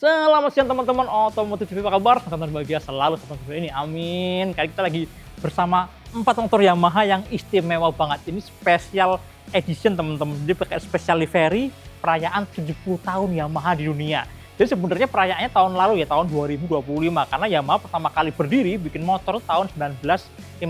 Selamat siang teman-teman Otomotif TV, apa kabar? Kabar bahagia selalu seperti ini, amin. Kali kita lagi bersama 4 motor Yamaha yang istimewa banget. Ini special edition teman-teman, jadi pakai special livery perayaan 70 tahun Yamaha di dunia. Jadi sebenarnya perayaannya tahun lalu ya, tahun 2025, karena Yamaha pertama kali berdiri bikin motor tahun 1955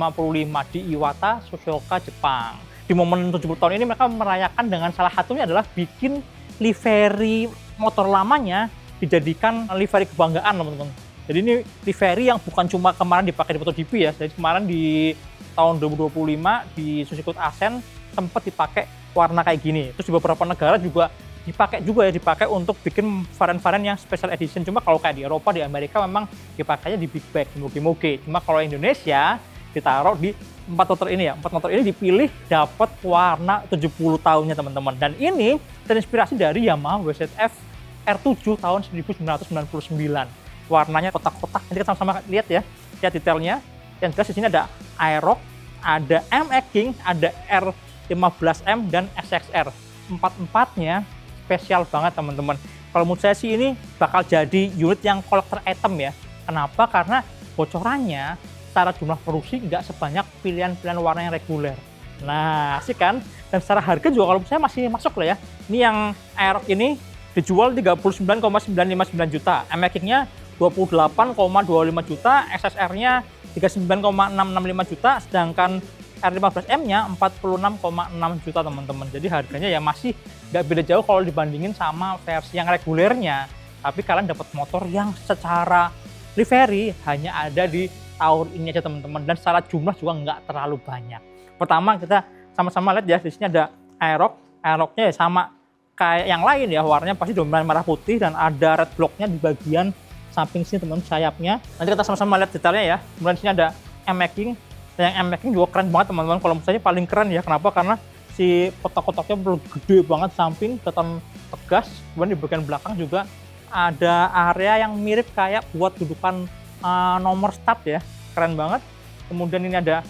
di Iwata, Shizuoka, Jepang. Di momen 70 tahun ini mereka merayakan dengan salah satunya adalah bikin livery motor lamanya dijadikan livery kebanggaan teman-teman. Jadi ini livery yang bukan cuma kemarin dipakai di MotoGP ya, jadi kemarin di tahun 2025 di Suzuki Ascent sempat dipakai warna kayak gini. Terus di beberapa negara juga dipakai untuk bikin varian-varian yang special edition. Cuma kalau kayak di Eropa, di Amerika memang dipakainya di big bag, di moge-moge. Cuma kalau Indonesia ditaruh di 4 motor ini ya. 4 motor ini dipilih dapat warna 70 tahunnya teman-teman. Dan ini terinspirasi dari Yamaha WZF R7 tahun 1999. Warnanya kotak-kotak. Nanti kita sama-sama lihat ya. Lihat detailnya. Yang jelas di sini ada Aerox, ada MX King, ada R15M dan SXR. Empat-empatnya spesial banget teman-teman. Kalau menurut saya sih ini bakal jadi unit yang collector item ya. Kenapa? Karena bocorannya secara jumlah produksi nggak sebanyak pilihan-pilihan warna yang reguler. Nah, asik kan? Dan secara harga juga kalau saya masih masuk lah ya. Ini yang Aerox ini dijual 39,959 juta, MX King-nya 28,25 juta, SSR-nya 39,665 juta, sedangkan R15M-nya 46,6 juta teman-teman. Jadi harganya ya masih nggak beda jauh kalau dibandingin sama versi yang regulernya. Tapi kalian dapat motor yang secara livery hanya ada di tahun ini aja teman-teman, dan secara jumlah juga nggak terlalu banyak. Pertama kita sama-sama lihat ya, di sini ada Aerox. Aerox-nya ya sama kayak yang lain ya, warnanya pasti dominan merah putih dan ada red block-nya di bagian samping sini teman-teman, sayapnya. Nanti kita sama-sama lihat detailnya ya. Kemudian di sini ada MX King. Dan yang MX King juga keren banget teman-teman. Kalau menurut saya paling keren ya. Kenapa? Karena si kotak-kotaknya gede banget samping, kelihatan tegas. Kemudian di bagian belakang juga ada area yang mirip kayak buat dudukan nomor start ya. Keren banget. Kemudian ini ada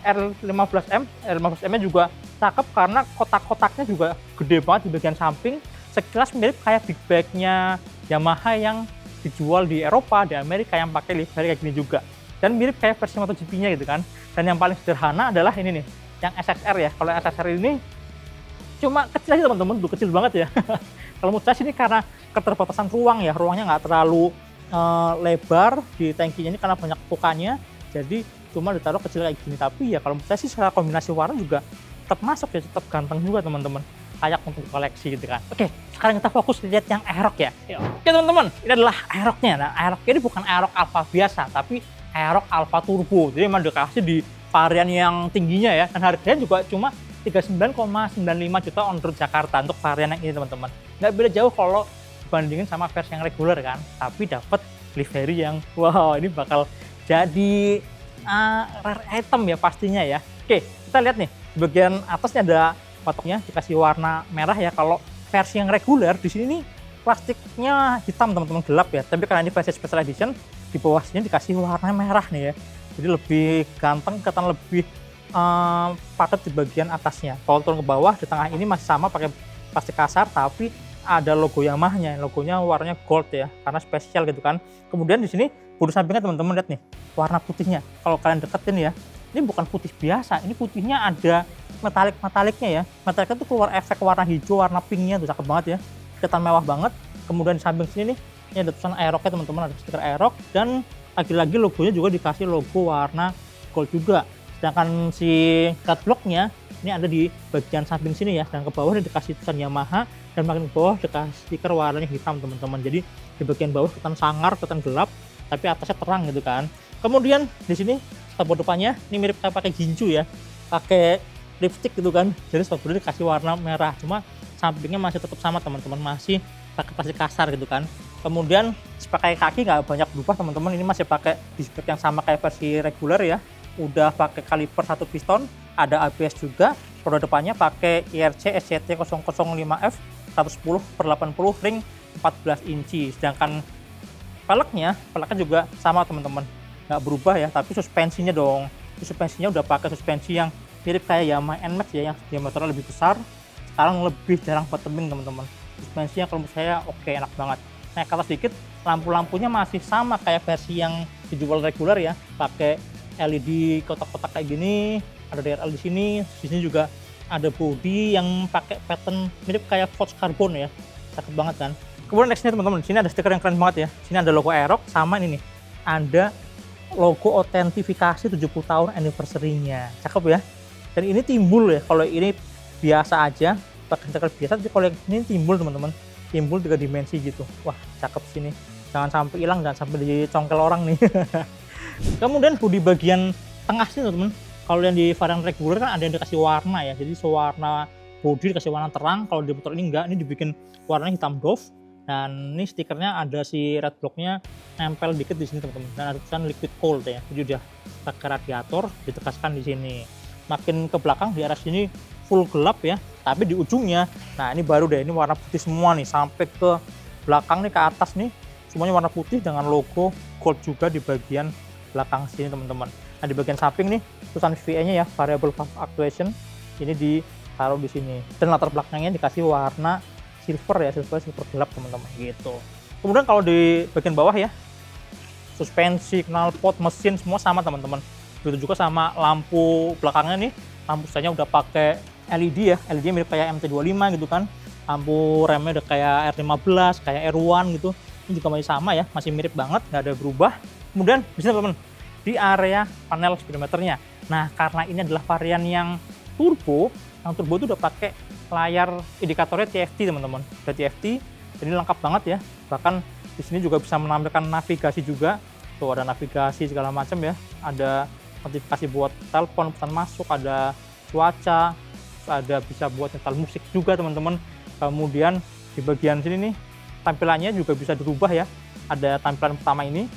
R15M. R15M-nya juga cakep karena kotak-kotaknya juga gede banget di bagian samping. Sekilas mirip kayak big bag-nya Yamaha yang dijual di Eropa, di Amerika yang pakai livery kayak gini juga. Dan mirip kayak versi MotoGP-nya gitu kan. Dan yang paling sederhana adalah ini nih, yang SXR ya. Kalau SXR ini cuma kecil aja teman-teman, kecil banget ya. Kalau menurut saya ini karena keterbatasan ruang ya, ruangnya nggak terlalu lebar di tangkinya ini karena banyak pukanya. Jadi cuma ditaruh kecil kayak gini. Tapi ya kalau menurut saya sih secara kombinasi warna juga tetap masuk ya, tetap ganteng juga teman-teman, kayak untuk koleksi gitu kan. Oke, sekarang kita fokus lihat yang Aerox ya. Oke teman-teman, ini adalah Aerox-nya. Nah, Aerox ini bukan Aerox Alpha biasa, tapi Aerox Alpha Turbo. Jadi memang dikasih di varian yang tingginya ya, dan harganya juga cuma 39,95 juta on road Jakarta untuk varian yang ini teman-teman. Nggak beda jauh kalau dibandingin sama versi yang reguler kan, tapi dapat livery yang wow, ini bakal jadi rare item ya pastinya ya. Oke, kita lihat nih. Di bagian atasnya ada patoknya dikasih warna merah ya. Kalau versi yang reguler di sini nih plastiknya hitam teman-teman, gelap ya. Tapi karena ini versi special edition, di bawah sini dikasih warna merah nih ya. Jadi lebih ganteng, kelihatan lebih padat di bagian atasnya. Kalau turun ke bawah, di tengah ini masih sama pakai plastik kasar, tapi ada logo Yamaha-nya. Logonya warnanya gold ya, karena spesial gitu kan. Kemudian di sini bodi sampingnya teman-teman lihat nih, warna putihnya. Kalau kalian deketin ya, ini bukan putih biasa, ini putihnya ada metalik-metaliknya ya. Metaliknya tuh keluar efek warna hijau, warna pinknya tuh cakep banget ya. Kelihatan mewah banget. Kemudian di samping sini nih, ini ada tulisan Aerox-nya teman-teman, ada stiker Aerox, dan lagi-lagi logonya juga dikasih logo warna gold juga. Sedangkan si cut block-nya ini ada di bagian samping sini ya, dan ke bawah ini dikasih tulisan Yamaha, dan makin ke bawah dikasih stiker warnanya hitam teman-teman. Jadi di bagian bawah kelihatan sangar, kelihatan gelap, tapi atasnya terang gitu kan. Kemudian di sini spakbor depannya ini mirip kayak pakai ginju ya, pakai lipstick gitu kan. Jadi spakbornya dikasih warna merah, cuma sampingnya masih tetap sama teman-teman, masih pakai plastik kasar gitu kan. Kemudian pakai kaki nggak banyak berubah teman-teman, ini masih pakai disc brake yang sama kayak versi reguler ya. Udah pakai kaliper 1 piston, ada ABS juga. Roda depannya pakai IRC SCT 005F 110/80 ring 14 inci. Sedangkan peleknya juga sama teman-teman, nggak berubah ya, tapi suspensinya dong. Suspensinya udah pakai suspensi yang mirip kayak Yamaha NMAX ya, yang diameternya lebih besar. Sekarang lebih jarang buat tebing teman-teman. Suspensinya kalau menurut saya oke, enak banget. naik ke atas dikit, lampu-lampunya masih sama kayak versi yang dijual reguler ya, pakai LED kotak-kotak kayak gini, ada DRL di sini juga ada body yang pakai pattern mirip kayak Forged Carbon ya, cakep banget kan. Kemudian nextnya teman-teman, sini ada stiker yang keren banget ya, sini ada logo Aerox sama ini nih, ada logo autentifikasi 70 tahun anniversary-nya, cakep ya. Dan ini timbul ya, kalau ini biasa aja, pakai stiker biasa, tapi kalau yang ini timbul teman-teman, timbul 3 dimensi gitu. Wah, cakep sini. Jangan sampai hilang, jangan sampai dicongkel orang nih. Kemudian di bagian tengah sini teman-teman, kalau yang di varian reguler kan ada yang dikasih warna ya, jadi sewarna bodi dikasih warna terang, kalau di motor ini enggak, ini dibikin warnanya hitam doff. Dan ini stikernya ada si red blocknya nempel dikit di sini teman-teman, dan ada tulisan liquid cold ya, jadi udah pakai radiator ditekaskan di sini. Makin ke belakang di arah sini full gelap ya, tapi di ujungnya, nah ini baru deh, ini warna putih semua nih, sampai ke belakang nih, ke atas nih, semuanya warna putih dengan logo gold juga di bagian belakang sini teman-teman. Nah di bagian samping nih tulisan VVA-nya ya, variable valve actuation, ini ditaruh di sini, dan latar belakangnya dikasih warna silver ya, silver gelap teman-teman gitu. Kemudian kalau di bagian bawah ya, suspensi, knalpot, mesin semua sama teman-teman. Begitu juga sama lampu belakangnya nih, lampu saya udah pakai LED ya, LED mirip kayak MT25 gitu kan. Lampu remnya udah kayak R15, kayak R1 gitu. Ini juga masih sama ya, masih mirip banget, nggak ada berubah. Kemudian bisa teman-teman, di area panel speedometernya. Nah, karena ini adalah varian yang turbo itu udah pakai layar indikatornya TFT teman-teman. Ada TFT, jadi lengkap banget ya. Bahkan di sini juga bisa menampilkan navigasi juga. Tuh ada navigasi segala macam ya. Ada notifikasi buat telepon, pesan masuk, ada cuaca, ada bisa buat nyetel musik juga teman-teman. Kemudian di bagian sini nih tampilannya juga bisa dirubah ya. Ada tampilan pertama ini,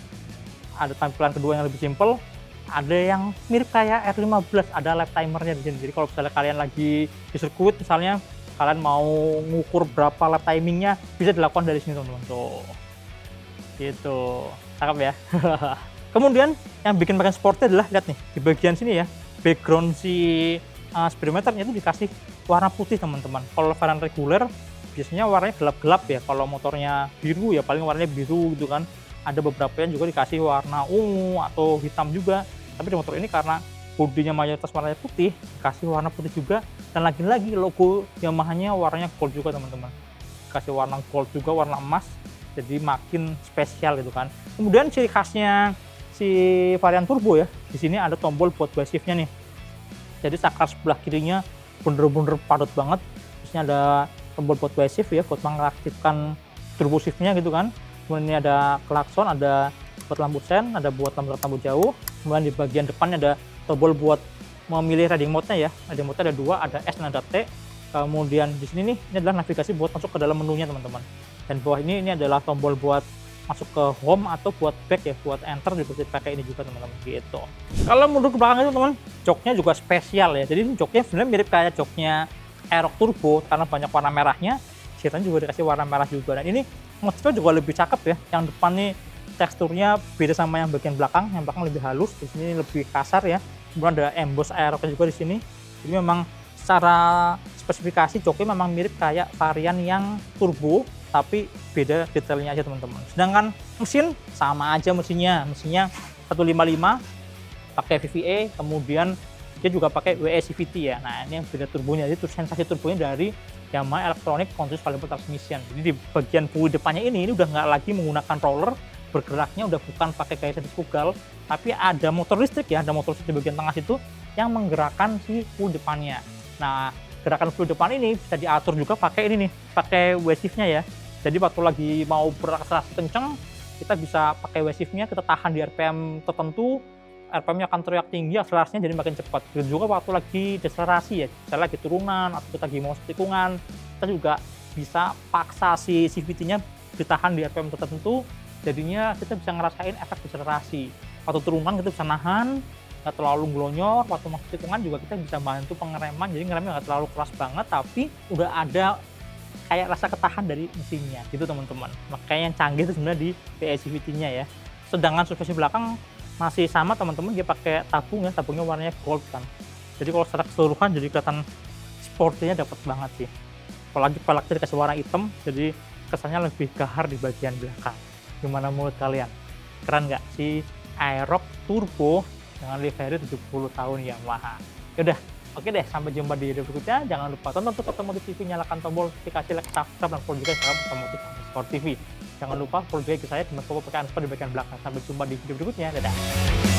ada tampilan kedua yang lebih simple, ada yang mirip kayak R15, ada lap timernya di sini. Jadi kalau misalnya kalian lagi di sirkuit misalnya, kalian mau ngukur berapa lap timingnya, bisa dilakukan dari sini teman-teman. Tuh, gitu, cakep ya. Kemudian yang bikin makin sportnya adalah, lihat nih di bagian sini ya, background si speedometernya itu dikasih warna putih teman-teman. Kalau varian reguler biasanya warnanya gelap-gelap ya, kalau motornya biru ya paling warnanya biru gitu kan. Ada beberapa yang juga dikasih warna ungu atau hitam juga, tapi di motor ini karena bodinya mayoritas warnanya putih, dikasih warna putih juga. Dan lagi-lagi logo Yamaha-nya warnanya gold juga teman-teman, kasih warna gold juga, warna emas, jadi makin spesial gitu kan. Kemudian ciri khasnya si varian turbo ya, di sini ada tombol buat buy shift-nya nih. Jadi saklar sebelah kirinya bener-bener padat banget. Terusnya ada tombol buat buy shift ya, buat mengaktifkan turbo shift-nya gitu kan. Kemudian ini ada klakson, ada buat lampu sen, ada buat lampu jauh. Kemudian di bagian depannya ada tombol buat memilih riding mode-nya ya. Riding mode-nya ada 2, ada S dan ada T. Kemudian di sini nih, ini adalah navigasi buat masuk ke dalam menunya teman-teman. Dan bawah ini adalah tombol buat masuk ke home atau buat back ya, buat enter juga bisa pakai ini juga teman-teman gitu. Kalau mundur ke belakang itu teman, joknya juga spesial ya. Jadi joknya sebenarnya mirip kayak joknya Aerox Turbo karena banyak warna merahnya. Seatnya juga dikasih warna merah juga. Dan ini motifnya juga lebih cakep ya. Yang depan nih teksturnya beda sama yang bagian belakang. Yang belakang lebih halus, di sini lebih kasar ya. Kemudian ada emboss Aerox juga di sini. Jadi memang secara spesifikasi joknya memang mirip kayak varian yang turbo, tapi beda detailnya aja teman-teman. Sedangkan mesin sama aja mesinnya 155 pakai VVA, kemudian dia juga pakai WE CVT ya. Nah ini yang beda turbonya, jadi sensasi turbonya dari Yamaha Electronic Continuous Variable Transmission. Jadi di bagian bui depannya ini udah nggak lagi menggunakan roller, bergeraknya udah bukan pakai gaya sentrifugal, tapi ada motor listrik ya, ada motor listrik di bagian tengah situ yang menggerakkan si bui depannya. Nah gerakan bui depan ini bisa diatur juga pakai ini nih, pakai W-shift-nya ya. Jadi waktu lagi mau berakselerasi kenceng, kita bisa pakai W-shift-nya, kita tahan di RPM tertentu, RPM-nya akan teriak tinggi, akselerasinya jadi makin cepat. Begitu juga waktu lagi deselerasi ya, misalnya lagi turunan atau kita lagi mau tikungan, kita juga bisa paksa si CVT-nya ditahan di RPM tertentu, jadinya kita bisa ngerasain efek deselerasi. Waktu turunan kita bisa nahan, nggak terlalu glonyor, waktu masuk tikungan juga kita bisa bantu pengereman, jadi ngeremnya nggak terlalu keras banget, tapi udah ada kayak rasa ketahan dari mesinnya gitu teman-teman. Makanya yang canggih itu sebenarnya di WE CVT-nya ya. Sedangkan suspensi belakang masih sama teman-teman, dia pakai tabung ya, tabungnya warnanya gold kan. Jadi kalau secara keseluruhan jadi kelihatan sportinya dapat banget sih. Apalagi pelaknya dikasih warna hitam, jadi kesannya lebih gahar di bagian belakang. Gimana menurut kalian? Keren nggak sih Aerox Turbo dengan livery 70 tahun Yamaha? Yaudah, oke deh, sampai jumpa di video berikutnya. Jangan lupa tonton Tuh Otomotif TV, nyalakan tombol notifikasi, like, subscribe, dan follow juga Instagram Otomotif Sport TV. Jangan lupa follow juga saya di Mas Popo pakai underscore di bagian belakang. Sampai jumpa di video berikutnya. Dadah.